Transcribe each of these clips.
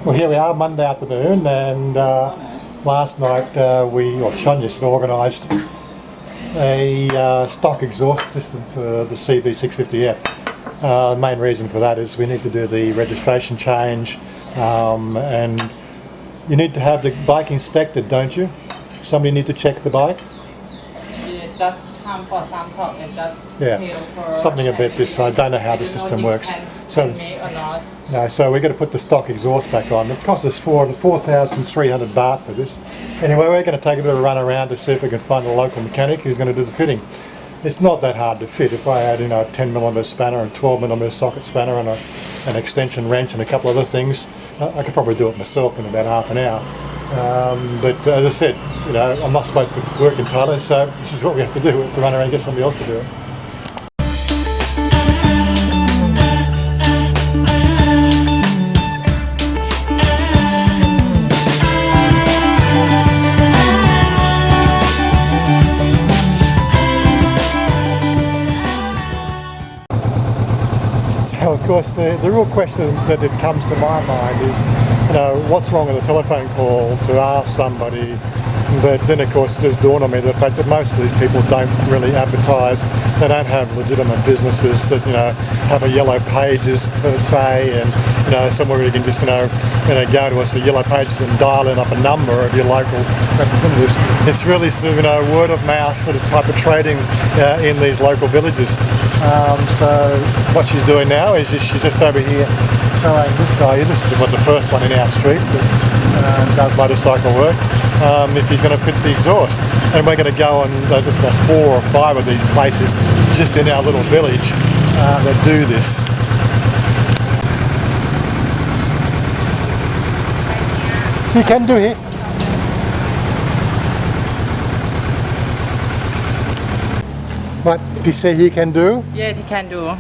Well, here we are, Monday afternoon, and last night Chanya organised a stock exhaust system for the CB650F. The main reason for that is we need to do the registration change, and you need to have the bike inspected, don't you? Somebody need to check the bike? Yeah, something about this. I don't know how the system works. So we're going to put the stock exhaust back on. It cost us 4,300 baht for this. Anyway, we're going to take a bit of a run around to see if we can find a local mechanic who's going to do the fitting. It's not that hard to fit. If I had, a 10mm spanner and 12mm socket spanner and an extension wrench and a couple other things, I could probably do it myself in about half an hour. But as I said, I'm not supposed to work in Thailand, so this is what we have to do. We have to run around and get somebody else to do it. So of course the real question that it comes to my mind is, what's wrong with a telephone call to ask somebody? But then of course it just dawned on me the fact that most of these people don't really advertise. They don't have legitimate businesses that have a yellow pages per se, and somewhere you can just go to us the yellow pages and dial in up a number of your local representatives. It's really sort of word of mouth sort of type of trading in these local villages. So what she's doing now is she's just over here showing this guy here. This is the first one in our street that does motorcycle work. If he's going to fit the exhaust, and we're going to go on there's about 4 or 5 of these places just in our little village that do this. You can do it. What did he say he can do? Yeah, he can do.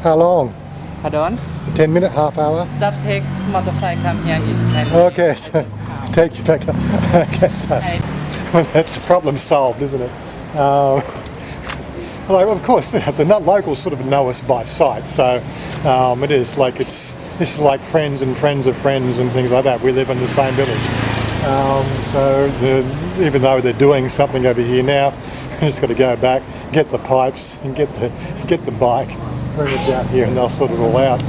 How long? Pardon? 10 minutes, half hour? Just take motorcycle come here in 10 minutes. Okay, so take you back. I guess so. Well, that's problem solved, isn't it? Well, of course, the locals sort of know us by sight, so it is like this is like friends and friends of friends and things like that. We live in the same village, so even though they're doing something over here now, we just got to go back, get the pipes, and get the bike, bring it down here, and they'll sort it all out.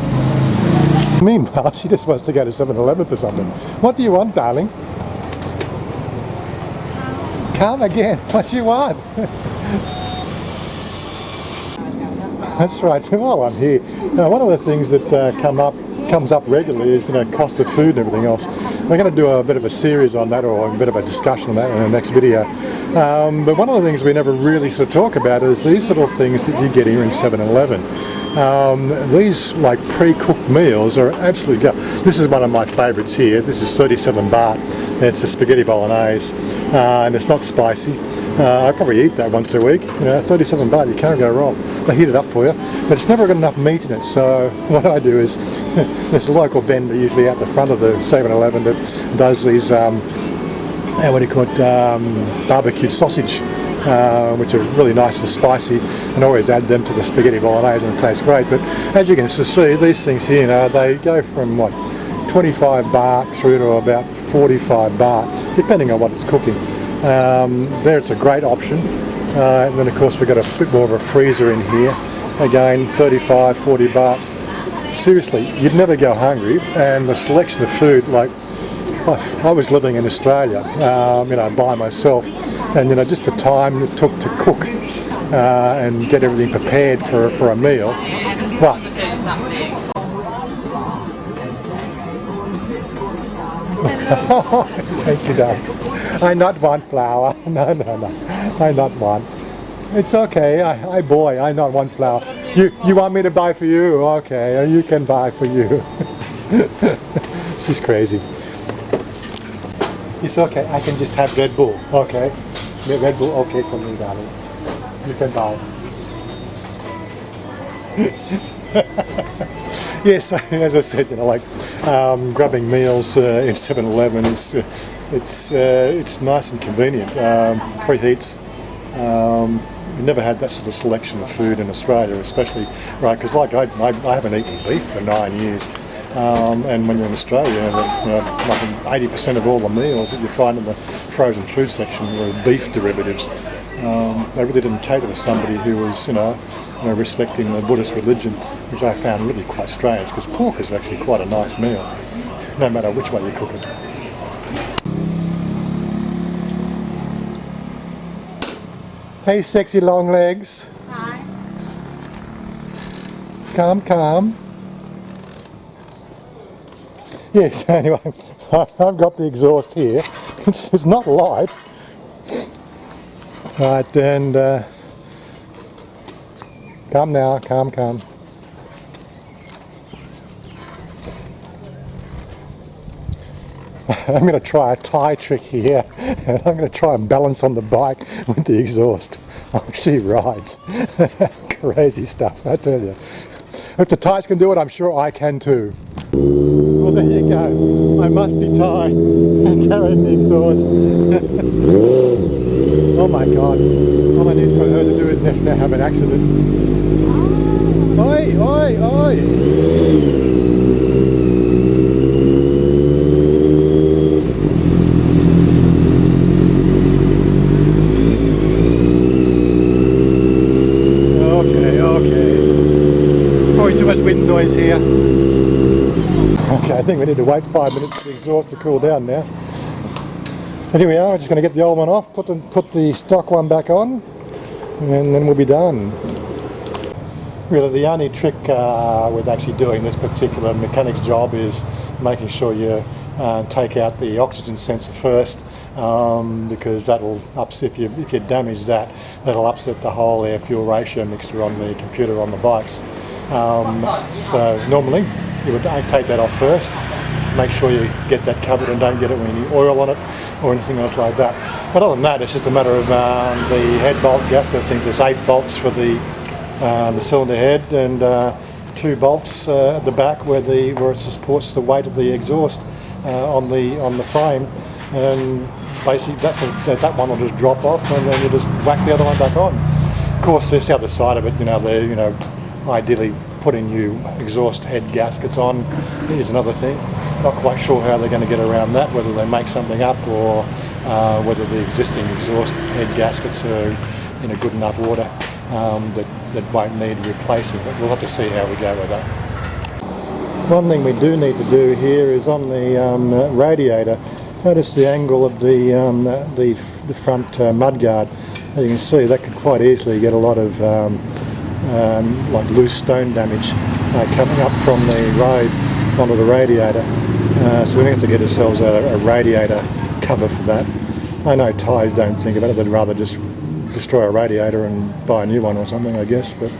Meanwhile, she just wants to go to 7-Eleven for something. What do you want, darling? Come again. What do you want? That's right. While I'm here, now one of the things that comes up regularly is cost of food and everything else. We're going to do a bit of a series on that, or a bit of a discussion on that in the next video. But one of the things we never really sort of talk about is these little things that you get here in 7-Eleven. These like pre-cooked meals are absolutely good. This is one of my favourites here. This is 37 baht. It's a spaghetti bolognese, and it's not spicy. I probably eat that once a week. 37 baht, you can't go wrong. They heat it up for you, but it's never got enough meat in it. So what I do is, there's a local vendor usually out the front of the 7-Eleven that does these, barbecued sausage, which are really nice and spicy, and always add them to the spaghetti bolognese and it tastes great. But as you can see, these things here, they go from 25 baht through to about 45 baht, depending on what it's cooking. There it's a great option. And then of course we've got a bit more of a freezer in here. Again, 35, 40 baht. Seriously, you'd never go hungry, and the selection of food, I was living in Australia, by myself, and just the time it took to cook and get everything prepared for a meal. What? Thank you, darling. I not want flour. No. I not want. It's okay. I not want flour. You want me to buy for you? Okay, you can buy for you. She's crazy. It's okay. I can just have Red Bull. Okay. Red Bull. Okay for me, darling. You can buy. Yes, as I said, grabbing meals in 7-Eleven, it's nice and convenient. Preheats. We've never had that sort of selection of food in Australia, especially, right, because I haven't eaten beef for 9 years. And when you're in Australia, like 80% of all the meals that you find in the frozen food section were beef derivatives. They really didn't cater to somebody who was, respecting the Buddhist religion, which I found really quite strange, because pork is actually quite a nice meal, no matter which way you cook it. Hey, sexy long legs. Hi. Calm. Yes, anyway, I've got the exhaust here. It's not light. Right, and calm now, calm. I'm going to try a Thai trick here. I'm going to try and balance on the bike with the exhaust. Oh, she rides. Crazy stuff, I tell you. If the Thais can do it, I'm sure I can too. Well, there you go. I must be Thai and carrying the exhaust. Oh my God. All I need for her to do is now have an accident. Oi! Okay. Probably too much wind noise here. Okay, I think we need to wait 5 minutes for the exhaust to cool down now. And here we are, we're just going to get the old one off, put the stock one back on, and then we'll be done. Really, the only trick with actually doing this particular mechanic's job is making sure you take out the oxygen sensor first, because that'll upset, if you damage that, that'll upset the whole air-fuel ratio mixture on the computer on the bikes. So normally you would take that off first, make sure you get that covered and don't get it with any oil on it or anything else like that. But other than that, it's just a matter of the head bolt gasket. I think there's 8 bolts for the cylinder head and 2 bolts at the back where it supports the weight of the exhaust on the frame, and basically that one will just drop off, and then you just whack the other one back on. Of course, there's the other side of it. They're ideally putting new exhaust head gaskets on is another thing. Not quite sure how they're going to get around that, whether they make something up or whether the existing exhaust head gaskets are in a good enough order that won't need replacing. But we'll have to see how we go with that. One thing we do need to do here is on the radiator. Notice the angle of the front mudguard. As you can see, that could quite easily get a lot of like loose stone damage coming up from the road onto the radiator. So we're going to have to get ourselves a radiator cover for that. I know Thais don't think about it, they'd rather just destroy a radiator and buy a new one or something, I guess, but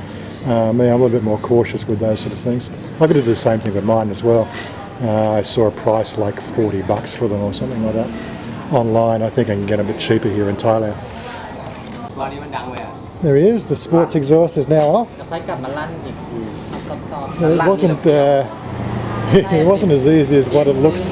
me, I'm a little bit more cautious with those sort of things. I could do the same thing with mine as well. I saw a price like $40 for them or something like that online. I think I can get a bit cheaper here in Thailand. There he is, the sports exhaust is now off. It wasn't as easy as what it looks.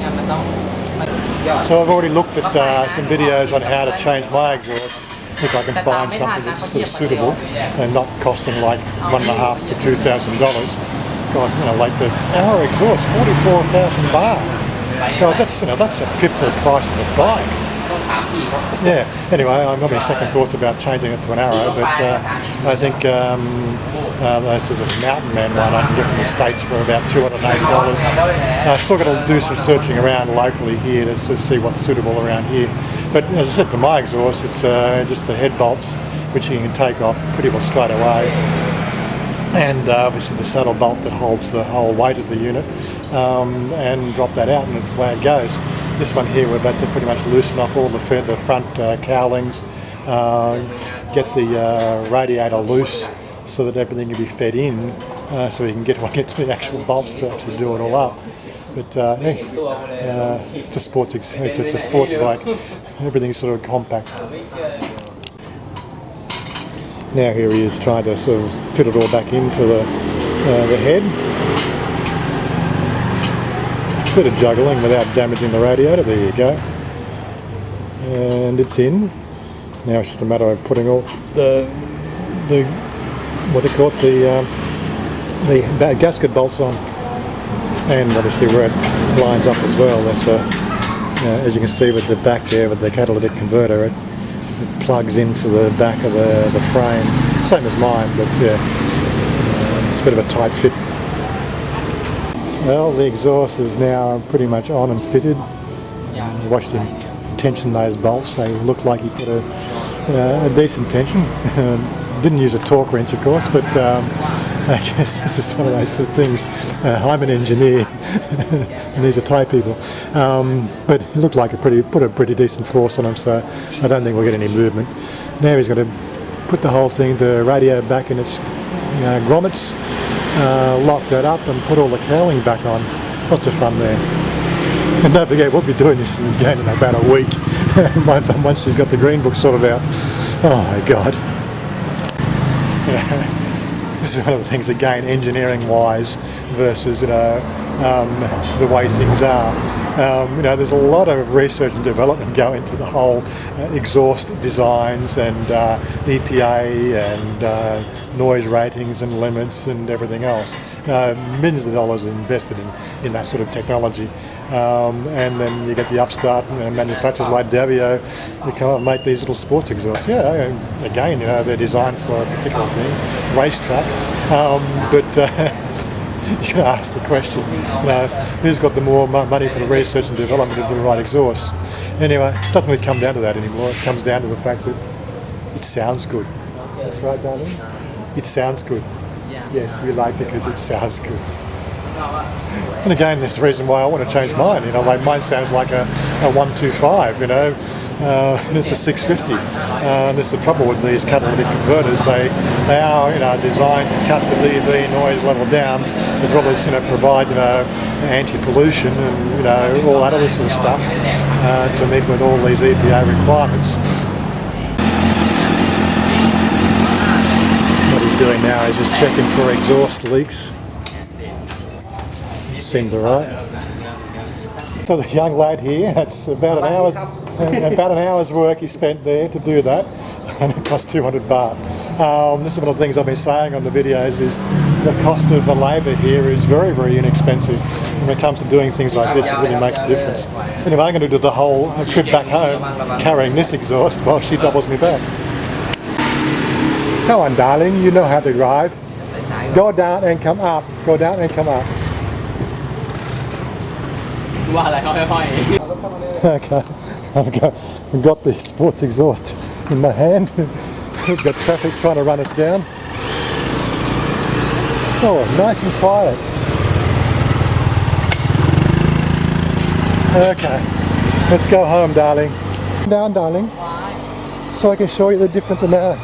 So I've already looked at some videos on how to change my exhaust, if I can find something that's sort of suitable and not costing like $1,500 to $2,000. God, like our exhaust, 44,000 baht. God, that's a fifth of the price of the bike. Yeah. Anyway, I'm having second thoughts about changing it to an Arrow, but I think there's a Mountain Man one I can get from the States for about $280. I've still got to do some searching around locally here to see what's suitable around here. But as I said, for my exhaust, it's just the head bolts, which you can take off pretty well straight away. And obviously the saddle bolt that holds the whole weight of the unit, and drop that out, and that's the way it goes. This one here, we're about to pretty much loosen off all the front cowlings, get the radiator loose so that everything can be fed in, so we can get to the actual bolts to actually do it all up. But it's a sports bike. Everything's sort of compact. Now here he is trying to sort of fit it all back into the head. Bit of juggling without damaging the radiator. There you go. And it's in. Now it's just a matter of putting all the what they call it, the gasket bolts on. and obviously where it lines up as well. That's as you can see with the back there with the catalytic converter, it plugs into the back of the frame, same as mine, but yeah, it's a bit of a tight fit. Well, the exhaust is now pretty much on and fitted. I watched him tension those bolts. They look like he put a decent tension. Didn't use a torque wrench, of course, but I guess this is one of those things. I'm an engineer, and these are Thai people. But it looked like put a pretty decent force on him, so I don't think we'll get any movement. Now he's going to put the whole thing, the radiator back in its grommets, lock that up, and put all the cowling back on. Lots of fun there. And don't forget, we'll be doing this again in about a week, once she's got the green book sorted out. Oh my God. This is one of the things, again, engineering-wise versus the way things are. There's a lot of research and development go into the whole exhaust designs and EPA and noise ratings and limits and everything else. Millions of dollars invested in that sort of technology. And then you get the upstart manufacturers like Davio who come up and make these little sports exhausts. Yeah, again, they're designed for a particular thing, racetrack. But you can ask the question, who's got the more money for the research and development of the right exhausts? Anyway, it doesn't really come down to that anymore. It comes down to the fact that it sounds good. That's right, darling. It sounds good. Yes, you like because it sounds good. And again, that's the reason why I want to change mine. Like mine sounds like a 125, and it's a 650. And this is the trouble with these catalytic converters. They are designed to cut the VV noise level down, as well as provide anti-pollution and all that other sort of stuff to meet with all these EPA requirements. What he's doing now is just checking for exhaust leaks. Seemed alright. So the young lad here, it's about an hour's work he spent there to do that, and it cost 200 baht. This is one of the things I've been saying on the videos, is the cost of the labour here is very, very inexpensive. And when it comes to doing things like this, it really makes a difference. Anyway, I'm going to do the whole trip back home carrying this exhaust while she doubles me back. Come on, darling, you know how to drive. Go down and come up. Go down and come up. Okay, I've got the sports exhaust in my hand. We've got traffic trying to run us down. Oh, nice and quiet. Okay, let's go home, darling. Down, darling. So I can show you the difference now.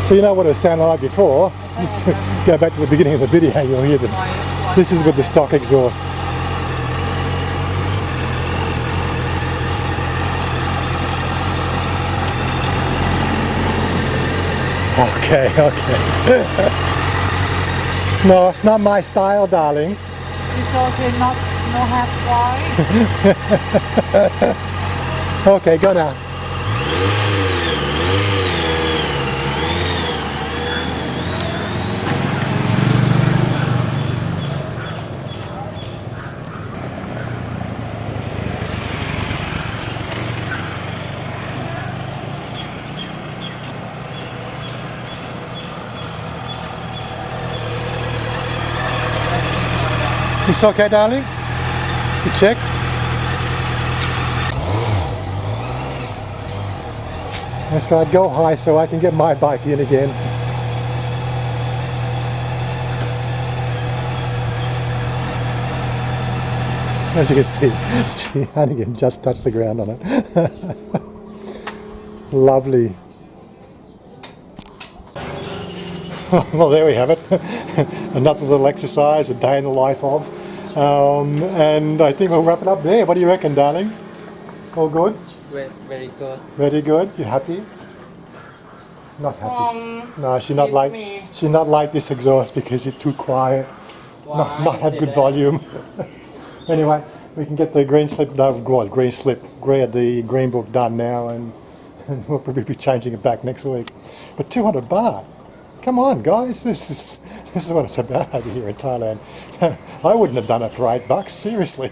So you know what it sounded like before. Just go back to the beginning of the video, you'll hear them. This is with the stock exhaust. Okay. No, it's not my style, darling. It's okay, no half why. Okay, go now. It's okay, darling? You check? That's right, go high so I can get my bike in again. As you can see, she Hannigan just touched the ground on it. Lovely. Well, there we have it. Another little exercise, a day in the life of. And I think we'll wrap it up there. What do you reckon, darling? All good? Very good. Very good. You happy? Not happy. No, she's not like this exhaust because it's too quiet. Not have good volume. Anyway, we can get the green slip the green book done now, and we'll probably be changing it back next week. But 200 baht. Come on, guys, this is what it's about over here in Thailand. I wouldn't have done it for $8, seriously.